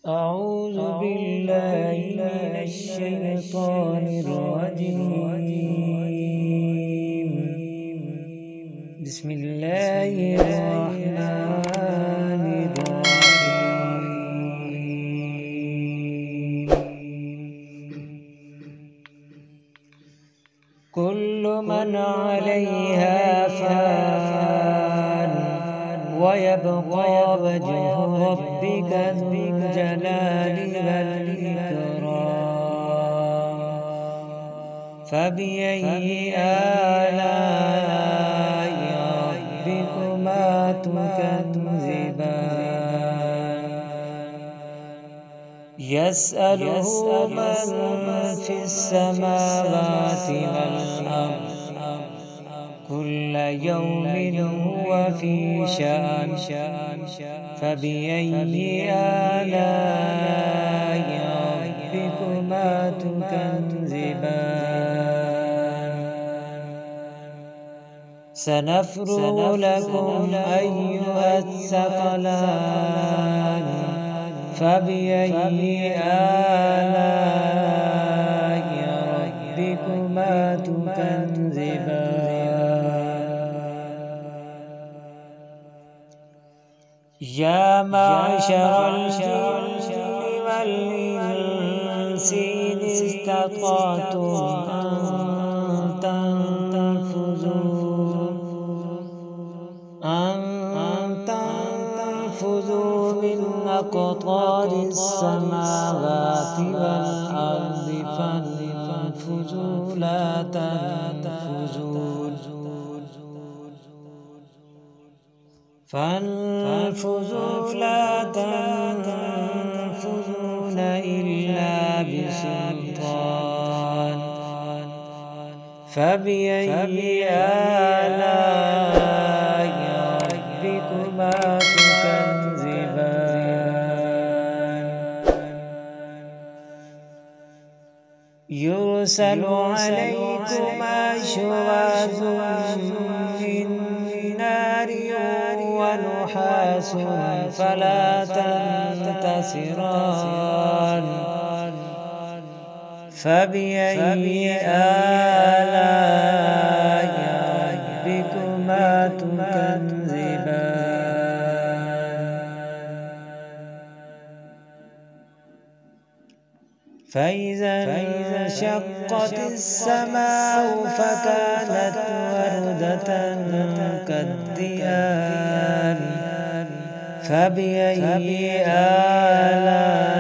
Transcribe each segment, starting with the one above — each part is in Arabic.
أعوذ بالله من الشيطان الرجيم. بسم الله الرحمن الرحيم. كل من عليها فان ويبقى وجه ربك ذو الجلال والإكرام. فبأي آلاء ربكما تكذبان؟ يسأله من في السماوات والأرض كل يوم هو في شأن. فبأي آلاء ربكما تكذبان؟ سنفرغ لكم أيها الثقلان. فبأي آلاء ربكما تكذبان؟ يا معشر الجن والإنس إن استطعتم أن تنفذوا من أقطار السماوات والأرض فانفذوا لا تنفذون. إلا بسلطان. فبأي آلاء ربكما تكذبان؟ يرسل عليكما شواظ من نار ونحاس فلا تنتصران. فبأي آلاء ربكما تكذبان؟ فإذا انشقت السماء فكانت وردة كالدهان. فبأي آلاء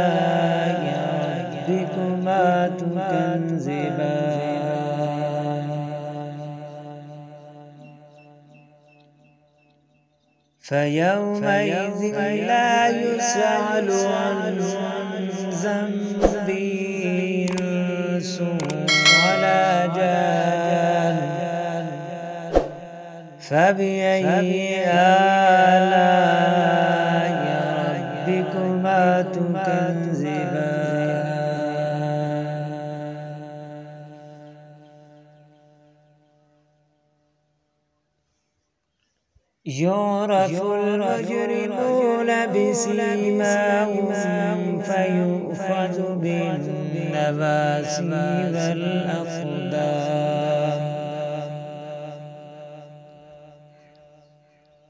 ربكما تكذبان؟ فيومئذ لا يسأل عن ذنبه إنس ولا جان. فبأي آلاء ربكما تكذبان؟ يعرف المجرمون بسيماهم فيؤخذ بالنواصي والأقدام.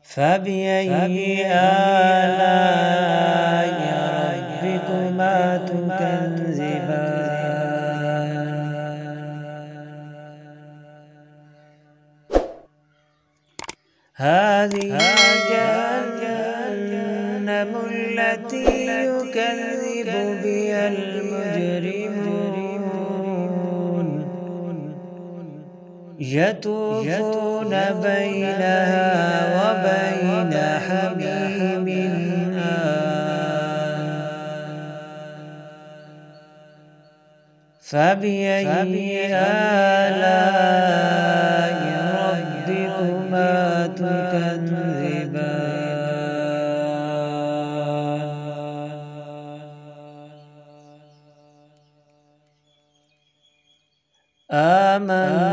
فبأي آلاء ربكما تكذبان؟ هذه جهنم التي يكذب بها المجرمون. يطوفون بينها وبين حميم آن. فبأي آلاء ربكما تكذبان؟ آمنت